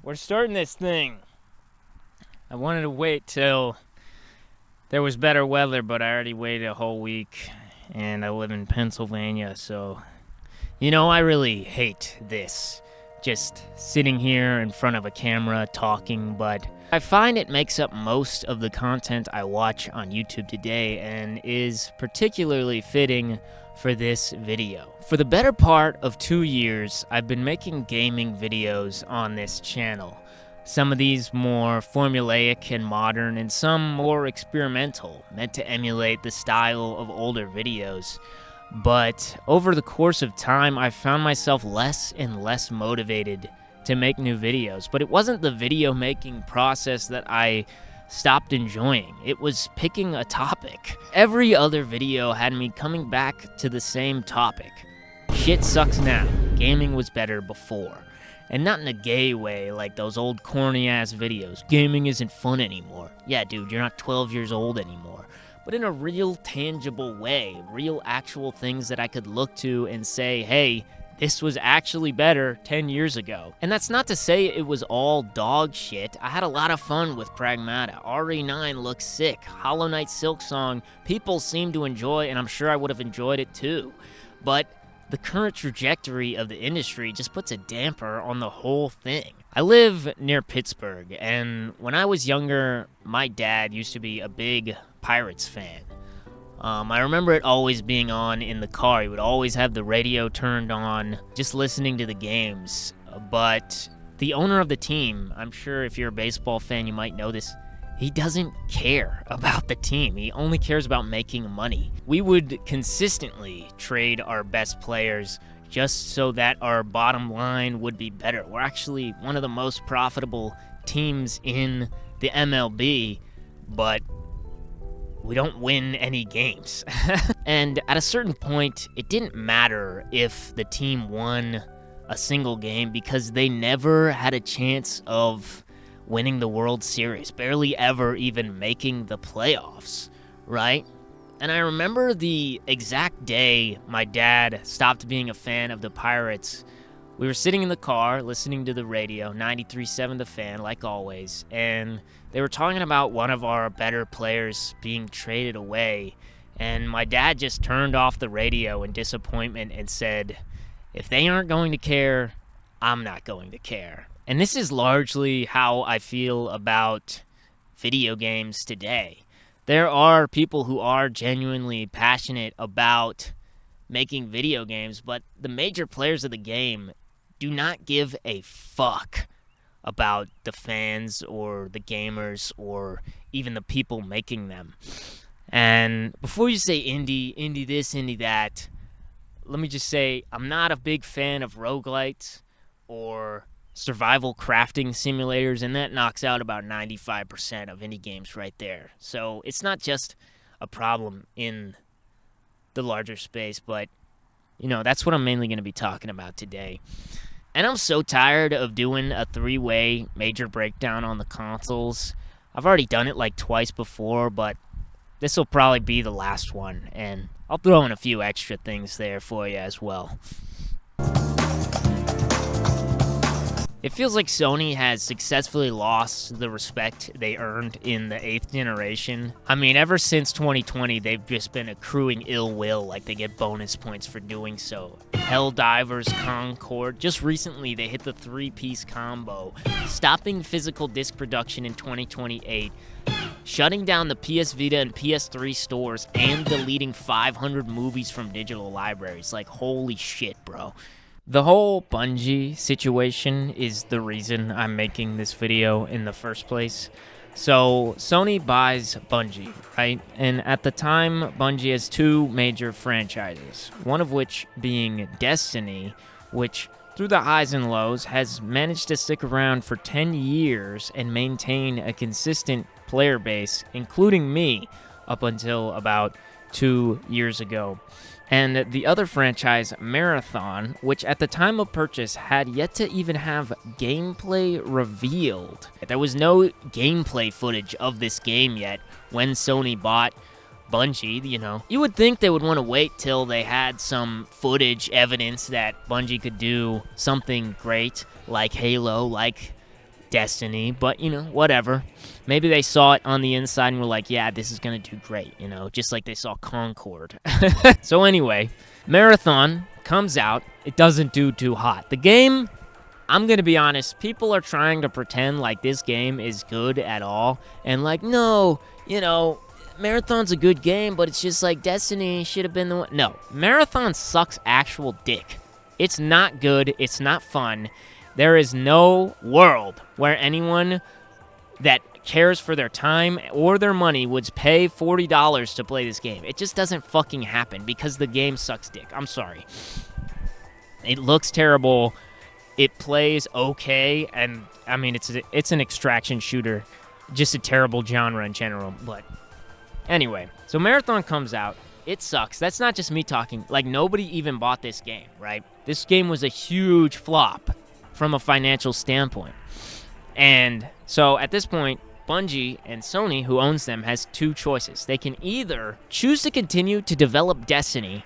We're starting this thing. I wanted to wait till there was better weather, but I already waited a whole week, and I live in Pennsylvania, so... I really hate this. Just sitting here in front of a camera talking, but I find it makes up most of the content I watch on YouTube today and is particularly fitting for this video. For the better part of 2 years, I've been making gaming videos on this channel. Some of these more formulaic and modern, and some more experimental, meant to emulate the style of older videos. But over the course of time, I found myself less and less motivated to make new videos. But it wasn't the video making process that I stopped enjoying. It was picking a topic. Every other video had me coming back to the same topic. Shit sucks now. Gaming was better before. And not in a gay way like those old corny ass videos. Gaming isn't fun anymore. Yeah, dude, you're not 12 years old anymore. But in a real tangible way, real actual things that I could look to and say, hey, this was actually better 10 years ago. And that's not to say it was all dog shit. I had a lot of fun with Pragmata. RE9 looks sick. Hollow Knight Silksong, people seem to enjoy, and I'm sure I would have enjoyed it too. But the current trajectory of the industry just puts a damper on the whole thing. I live near Pittsburgh, and when I was younger, my dad used to be a big Pirates fan. I remember it always being on in the car. He would always have the radio turned on, just listening to the games. But the owner of the team, I'm sure if you're a baseball fan, you might know this, he doesn't care about the team. He only cares about making money. We would consistently trade our best players just so that our bottom line would be better. We're actually one of the most profitable teams in the MLB, but we don't win any games. And at a certain point, it didn't matter if the team won a single game because they never had a chance of winning the World Series, barely ever even making the playoffs, right? And I remember the exact day my dad stopped being a fan of the Pirates. We were sitting in the car, listening to the radio, 93.7 The Fan, like always, and they were talking about one of our better players being traded away, and my dad just turned off the radio in disappointment and said, if they aren't going to care, I'm not going to care. And this is largely how I feel about video games today. There are people who are genuinely passionate about making video games, but the major players of the game do not give a fuck about the fans or the gamers or even the people making them. And before you say indie this, indie that, let me just say I'm not a big fan of roguelites or survival crafting simulators, and that knocks out about 95% of indie games right there. So it's not just a problem in the larger space, but that's what I'm mainly going to be talking about today. And I'm so tired of doing a 3-way major breakdown on the consoles. I've already done it like twice before, but this will probably be the last one, and I'll throw in a few extra things there for you as well. It feels like Sony has successfully lost the respect they earned in the 8th generation. I mean, ever since 2020, they've just been accruing ill will, like they get bonus points for doing so. Helldivers, Concord, just recently they hit the 3-piece combo, stopping physical disc production in 2028, shutting down the PS Vita and PS3 stores, and deleting 500 movies from digital libraries. Like, holy shit, bro. The whole Bungie situation is the reason I'm making this video in the first place. So, Sony buys Bungie, right? And at the time, Bungie has 2 major franchises, one of which being Destiny, which, through the highs and lows, has managed to stick around for 10 years and maintain a consistent player base, including me, up until about 2 years ago. And the other franchise, Marathon, which at the time of purchase had yet to even have gameplay revealed. There was no gameplay footage of this game yet when Sony bought Bungie, You would think they would want to wait till they had some footage evidence that Bungie could do something great, like Halo, like Destiny, but, whatever. Maybe they saw it on the inside and were like, yeah, this is going to do great, just like they saw Concord. So anyway, Marathon comes out. It doesn't do too hot. The game, I'm going to be honest, people are trying to pretend like this game is good at all. And like, no, Marathon's a good game, but it's just like Destiny should have been the one. No, Marathon sucks actual dick. It's not good. It's not fun. There is no world where anyone that cares for their time or their money would pay $40 to play this game. It just doesn't fucking happen because the game sucks dick. I'm sorry. It looks terrible. It plays okay, and I mean it's an extraction shooter, just a terrible genre in general. But anyway, so Marathon comes out. It sucks. That's not just me talking. Like, nobody even bought this game, right? This game was a huge flop from a financial standpoint. And so at this point, Bungie and Sony, who owns them, has two choices. They can either choose to continue to develop Destiny,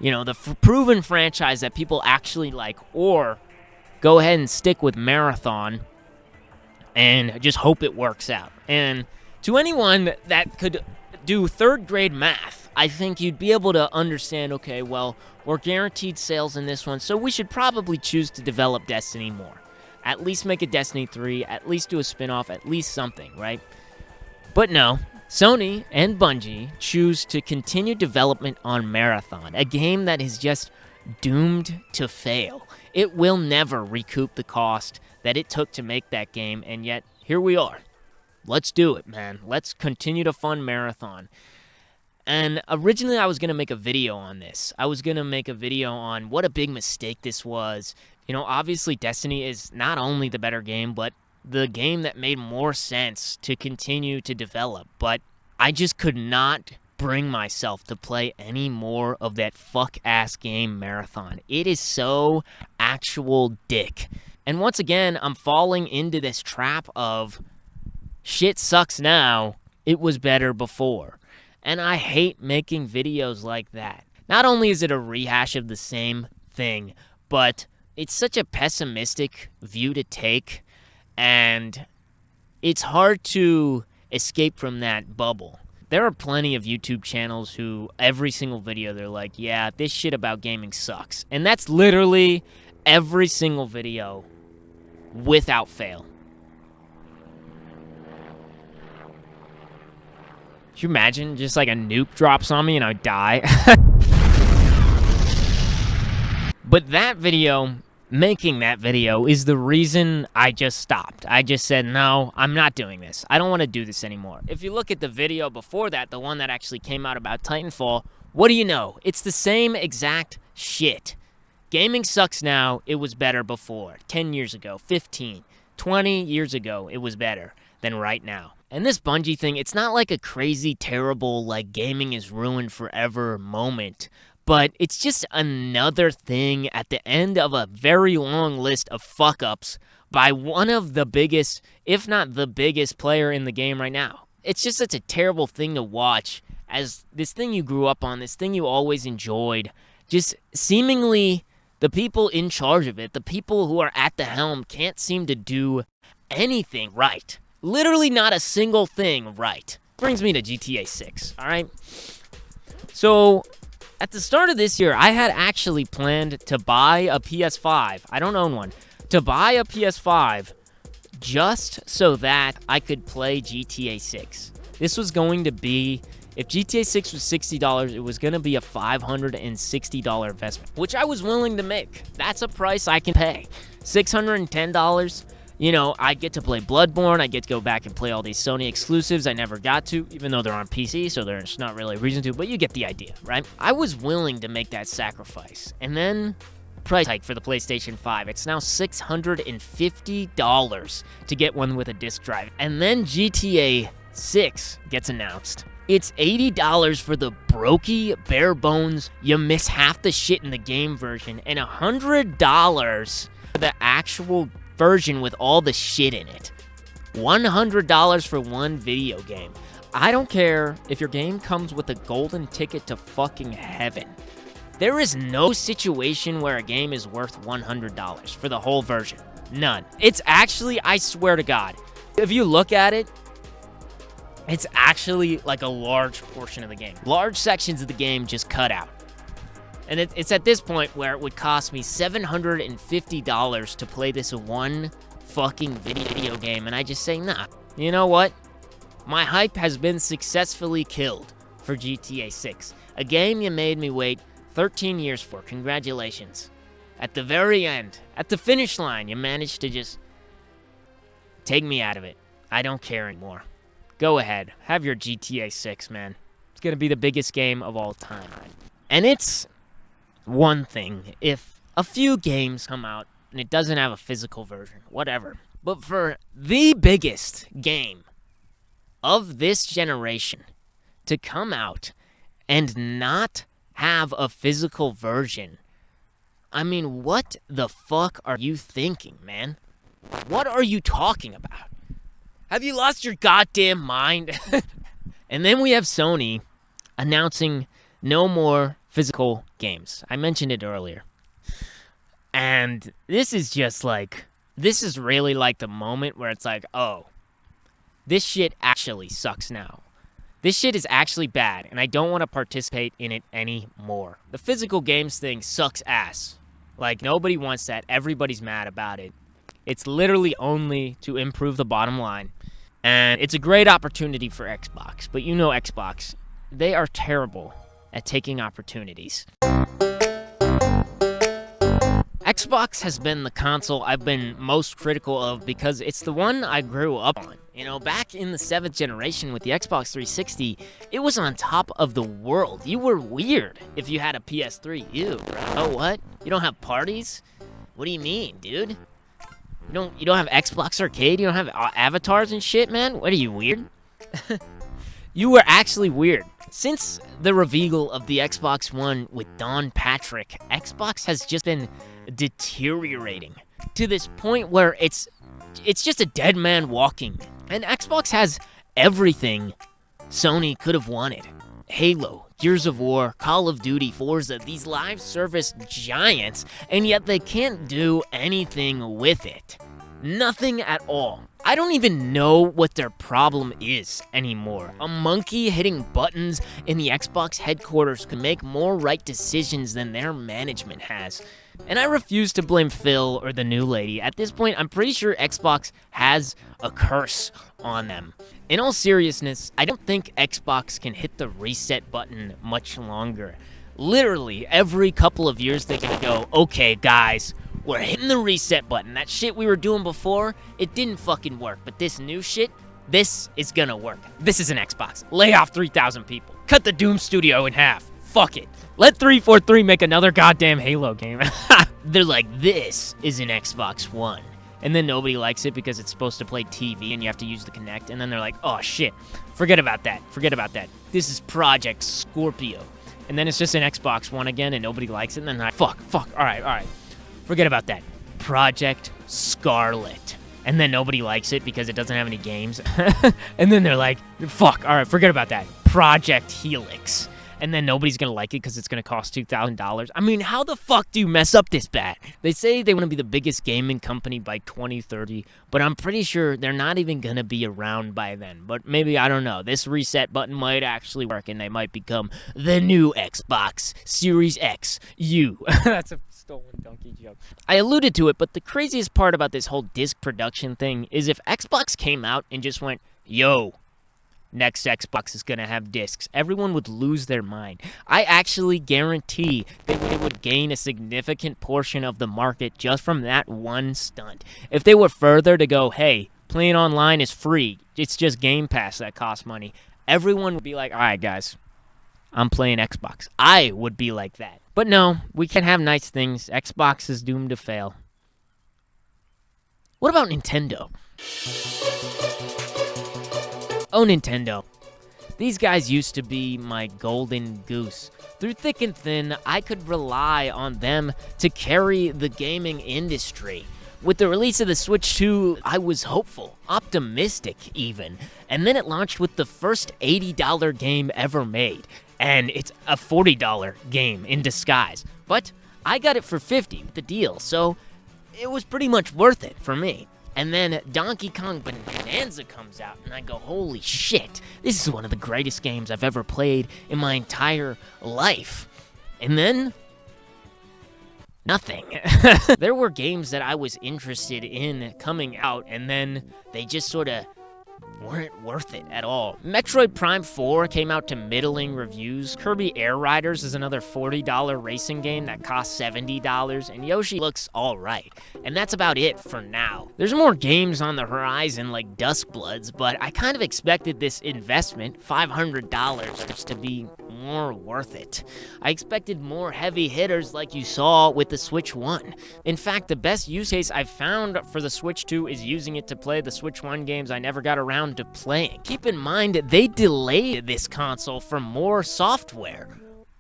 the proven franchise that people actually like, or go ahead and stick with Marathon and just hope it works out. And to anyone that could do third grade math, I think you'd be able to understand, okay, well, we're guaranteed sales in this one, so we should probably choose to develop Destiny more. At least make a Destiny 3, at least do a spin-off, at least something, right? But no, Sony and Bungie choose to continue development on Marathon, a game that is just doomed to fail. It will never recoup the cost that it took to make that game, and yet here we are. Let's do it, man. Let's continue to fund Marathon. And originally I was going to make a video on this. I was going to make a video on what a big mistake this was. Obviously Destiny is not only the better game, but the game that made more sense to continue to develop. But I just could not bring myself to play any more of that fuck-ass game Marathon. It is so actual dick. And once again, I'm falling into this trap of shit sucks now, it was better before. And I hate making videos like that. Not only is it a rehash of the same thing, but it's such a pessimistic view to take, and it's hard to escape from that bubble. There are plenty of YouTube channels who every single video they're like, yeah, this shit about gaming sucks. And that's literally every single video without fail. Could you imagine just like a nuke drops on me and I die? But that video, making that video, is the reason I just stopped. I just said, no, I'm not doing this. I don't want to do this anymore. If you look at the video before that, the one that actually came out about Titanfall, what do you know? It's the same exact shit. Gaming sucks now, it was better before. 10 years ago, 15, 20 years ago, it was better than right now. And this Bungie thing, it's not like a crazy, terrible, like gaming is ruined forever moment, but it's just another thing at the end of a very long list of fuck-ups by one of the biggest, if not the biggest player in the game right now. It's just such a terrible thing to watch, as this thing you grew up on, this thing you always enjoyed, just seemingly the people in charge of it, the people who are at the helm, can't seem to do anything right. Literally not a single thing right. Brings me to GTA 6, alright? So, at the start of this year, I had actually planned to buy a PS5. I don't own one. To buy a PS5 just so that I could play GTA 6. This was going to be, if GTA 6 was $60, it was going to be a $560 investment, which I was willing to make. That's a price I can pay. $610, I get to play Bloodborne, I get to go back and play all these Sony exclusives I never got to, even though they're on PC, so there's not really a reason to, but you get the idea, right? I was willing to make that sacrifice. And then, price hike for the PlayStation 5. It's now $650 to get one with a disc drive. And then GTA 6 gets announced. It's $80 for the brokey, bare bones, you miss half the shit in the game version, and $100 for the actual version with all the shit in it. $100 for one video game. I don't care if your game comes with a golden ticket to fucking heaven. There is no situation where a game is worth $100 for the whole version. None. It's actually, I swear to God, if you look at it, it's actually like a large portion of the game. Large sections of the game just cut out. And it's at this point where it would cost me $750 to play this one fucking video game, and I just say, nah, you know what? My hype has been successfully killed for GTA 6. A game you made me wait 13 years for. Congratulations. At the very end, at the finish line, you managed to just take me out of it. I don't care anymore. Go ahead. Have your GTA 6, man. It's going to be the biggest game of all time. And it's one thing if a few games come out and it doesn't have a physical version, whatever. But for the biggest game of this generation to come out and not have a physical version, I mean, what the fuck are you thinking, man? What are you talking about? Have you lost your goddamn mind? And then we have Sony announcing no more physical games. I mentioned it earlier. And this is just like, this is really like the moment where it's like, oh, this shit actually sucks now. This shit is actually bad, and I don't want to participate in it anymore. The physical games thing sucks ass. Like, nobody wants that. Everybody's mad about it. It's literally only to improve the bottom line. And it's a great opportunity for Xbox. But you know Xbox, they are terrible at taking opportunities. Xbox has been the console I've been most critical of because it's the one I grew up on. You know, back in the 7th generation with the Xbox 360, it was on top of the world. You were weird if you had a PS3. Ew, bro. Oh, what? You don't have parties? What do you mean, dude? You don't have Xbox Arcade? You don't have avatars and shit, man? What are you, weird? You were actually weird. Since the reveal of the Xbox One with Don Patrick, Xbox has just been deteriorating to this point where it's just a dead man walking. And Xbox has everything Sony could have wanted. Halo, Gears of War, Call of Duty, Forza, these live service giants, and yet they can't do anything with it. Nothing at all. I don't even know what their problem is anymore. A monkey hitting buttons in the Xbox headquarters could make more right decisions than their management has. And I refuse to blame Phil or the new lady. At this point, I'm pretty sure Xbox has a curse on them. In all seriousness, I don't think Xbox can hit the reset button much longer. Literally, every couple of years they can go, okay guys, we're hitting the reset button. That shit we were doing before, it didn't fucking work. But this new shit, this is gonna work. This is an Xbox. Lay off 3,000 people. Cut the Doom studio in half. Fuck it. Let 343 make another goddamn Halo game. They're like, this is an Xbox One. And then nobody likes it because it's supposed to play TV and you have to use the Kinect. And then they're like, oh shit, forget about that. Forget about that. This is Project Scorpio. And then it's just an Xbox One again and nobody likes it. And then they're like, fuck, all right. Forget about that. Project Scarlet. And then nobody likes it because it doesn't have any games. And then they're like, fuck, all right, forget about that. Project Helix. And then nobody's going to like it because it's going to cost $2,000. I mean, how the fuck do you mess up this bad? They say they want to be the biggest gaming company by 2030, but I'm pretty sure they're not even going to be around by then. But maybe, I don't know, this reset button might actually work and they might become the new Xbox Series X U. That's a stolen donkey joke. I alluded to it, but the craziest part about this whole disc production thing is if Xbox came out and just went, yo, next Xbox is going to have discs, everyone would lose their mind. I actually guarantee they would gain a significant portion of the market just from that one stunt. If they were further to go, hey, playing online is free, it's just Game Pass that costs money, everyone would be like, all right, guys, I'm playing Xbox. I would be like that. But no, we can have nice things. Xbox is doomed to fail. What about Nintendo? Oh, Nintendo. These guys used to be my golden goose. Through thick and thin, I could rely on them to carry the gaming industry. With the release of the Switch 2, I was hopeful, optimistic even. And then it launched with the first $80 game ever made. And it's a $40 game in disguise. But I got it for $50 with the deal, so it was pretty much worth it for me. And then Donkey Kong Bonanza comes out, and I go, holy shit, this is one of the greatest games I've ever played in my entire life. And then, nothing. There were games that I was interested in coming out, and then they just sort of weren't worth it at all. Metroid Prime 4 came out to middling reviews. Kirby Air Riders is another $40 racing game that costs $70, and Yoshi looks alright. And that's about it for now. There's more games on the horizon like Duskbloods, but I kind of expected this investment, $500, just to be more worth it. I expected more heavy hitters like you saw with the Switch 1. In fact, the best use case I've found for the Switch 2 is using it to play the Switch 1 games I never got around to playing. Keep in mind, they delayed this console for more software.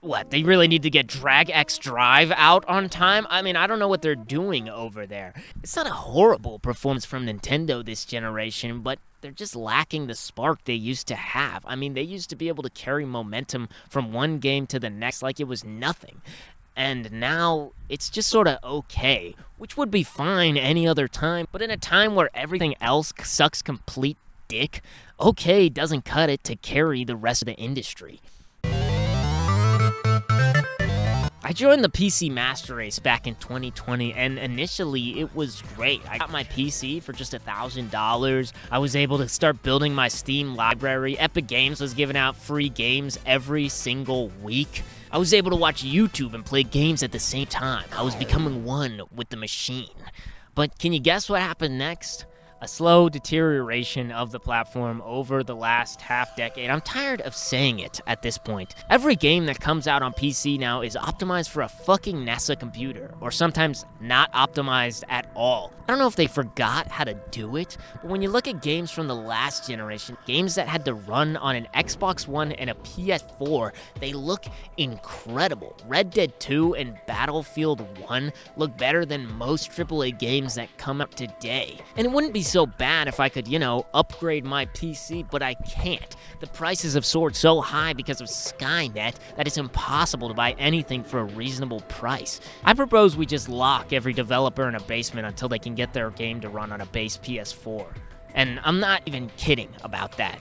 What, they really need to get Drag X Drive out on time? I mean, I don't know what they're doing over there. It's not a horrible performance from Nintendo this generation, but they're just lacking the spark they used to have. I mean, they used to be able to carry momentum from one game to the next like it was nothing. And now, it's just sort of okay, which would be fine any other time, but in a time where everything else sucks complete dick, okay doesn't cut it to carry the rest of the industry. I joined the PC Master Race back in 2020, and initially it was great. I got my PC for just $1,000. I was able to start building my Steam library. Epic Games was giving out free games every single week. I was able to watch YouTube and play games at the same time. I was becoming one with the machine. But can you guess what happened next? A slow deterioration of the platform over the last half-decade. I'm tired of saying it at this point. Every game that comes out on PC now is optimized for a fucking NASA computer, or sometimes not optimized at all. I don't know if they forgot how to do it, but when you look at games from the last generation, games that had to run on an Xbox One and a PS4, they look incredible. Red Dead 2 and Battlefield 1 look better than most AAA games that come up today. And it wouldn't be so bad if I could, upgrade my PC, but I can't. The prices have soared so high because of Skynet that it's impossible to buy anything for a reasonable price. I propose we just lock every developer in a basement until they can get their game to run on a base PS4. And I'm not even kidding about that.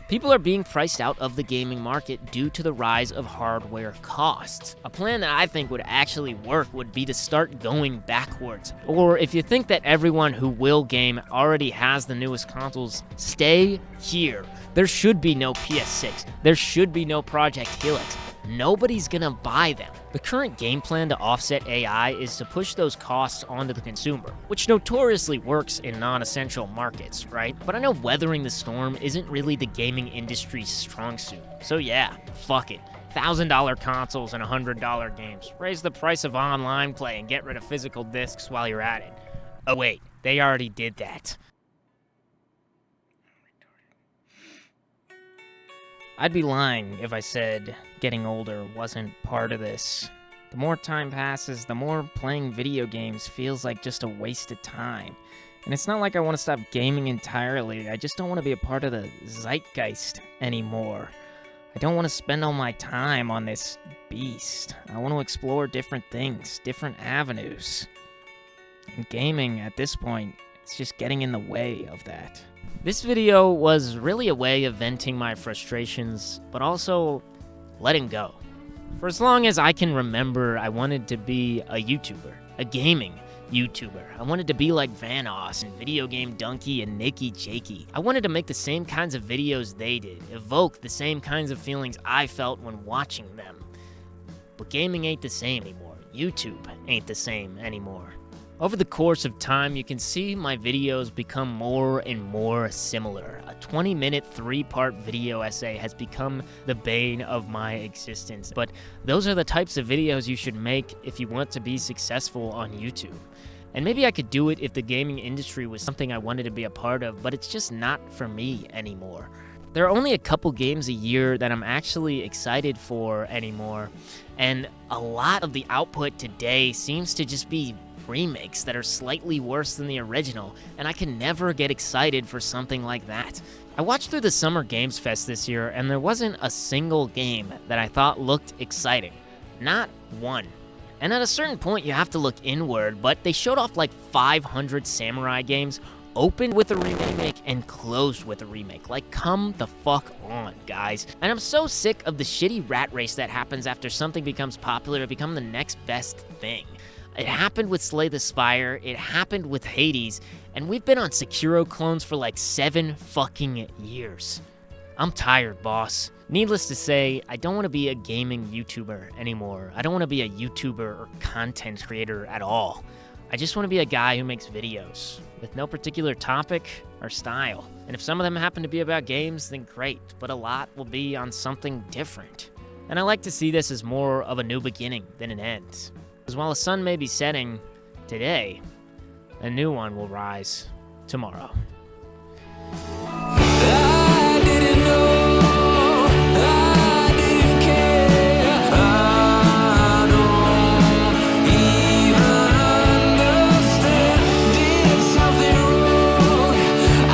People are being priced out of the gaming market due to the rise of hardware costs. A plan that I think would actually work would be to start going backwards. Or if you think that everyone who will game already has the newest consoles, stay here. There should be no PS6. There should be no Project Helix. Nobody's gonna buy them. The current game plan to offset AI is to push those costs onto the consumer, which notoriously works in non-essential markets, right? But I know weathering the storm isn't really the gaming industry's strong suit. So yeah, fuck it. $1,000 consoles and $100 games. Raise the price of online play and get rid of physical discs while you're at it. Oh wait, they already did that. I'd be lying if I said getting older wasn't part of this. The more time passes, the more playing video games feels like just a waste of time. And it's not like I want to stop gaming entirely, I just don't want to be a part of the zeitgeist anymore. I don't want to spend all my time on this beast. I want to explore different things, different avenues. And gaming, at this point, it's just getting in the way of that. This video was really a way of venting my frustrations, but also letting go. For as long as I can remember, I wanted to be a YouTuber, a gaming YouTuber. I wanted to be like Vanoss and Video Game Donkey and Nikki Jakey. I wanted to make the same kinds of videos they did, evoke the same kinds of feelings I felt when watching them. But gaming ain't the same anymore. YouTube ain't the same anymore. Over the course of time, you can see my videos become more and more similar. A 20-minute, 3-part video essay has become the bane of my existence. But those are the types of videos you should make if you want to be successful on YouTube. And maybe I could do it if the gaming industry was something I wanted to be a part of, but it's just not for me anymore. There are only a couple games a year that I'm actually excited for anymore, and a lot of the output today seems to just be remakes that are slightly worse than the original, and I can never get excited for something like that. I watched through the Summer Games Fest this year, and there wasn't a single game that I thought looked exciting. Not one. And at a certain point, you have to look inward, but they showed off like 500 samurai games, opened with a remake and closed with a remake. Like, come the fuck on, guys. And I'm so sick of the shitty rat race that happens after something becomes popular to become the next best thing. It happened with Slay the Spire, it happened with Hades, and we've been on Sekiro clones for like 7 fucking years. I'm tired, boss. Needless to say, I don't want to be a gaming YouTuber anymore. I don't want to be a YouTuber or content creator at all. I just want to be a guy who makes videos with no particular topic or style. And if some of them happen to be about games, then great, but a lot will be on something different. And I like to see this as more of a new beginning than an end. Because while the sun may be setting today, a new one will rise tomorrow. I didn't know, I didn't care, I don't even understand. Did something wrong, I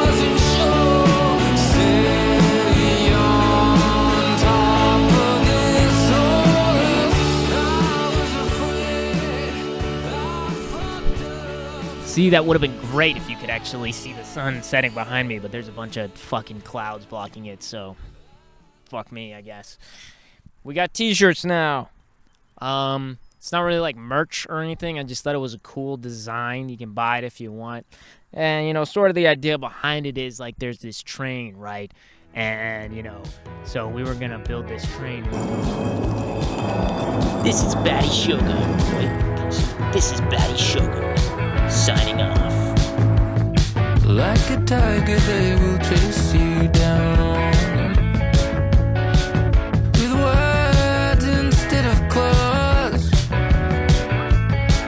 wasn't sure. Stay on top of this horse, I was afraid I fucked up. See, that would have been great if you could actually see the sun setting behind me, but there's a bunch of fucking clouds blocking it, so fuck me, I guess. We got t-shirts now. It's not really like merch or anything. I just thought it was a cool design. You can buy it if you want. And, you know, sort of the idea behind it is like there's this train, right? And, you know, so we were gonna build this train. This is Batty Sugar. This is Batty Sugar. Signing off. Like a tiger, they will chase you down.